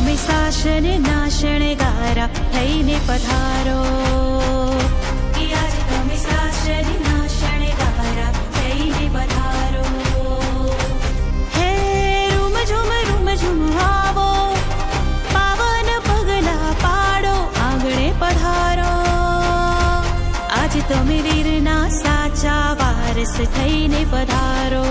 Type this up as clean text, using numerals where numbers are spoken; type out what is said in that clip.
તમે શાસન નાશણ ગારા થઈને પધારો. આજે તમે શાસન નાશણ ગારા થઈને પધારો. હે રૂમ ઝુમ આવો, પાવન પગલા પાડો, આંગણે પધારો. આજે તમે વીરના સાચા વારસ થઈને પધારો.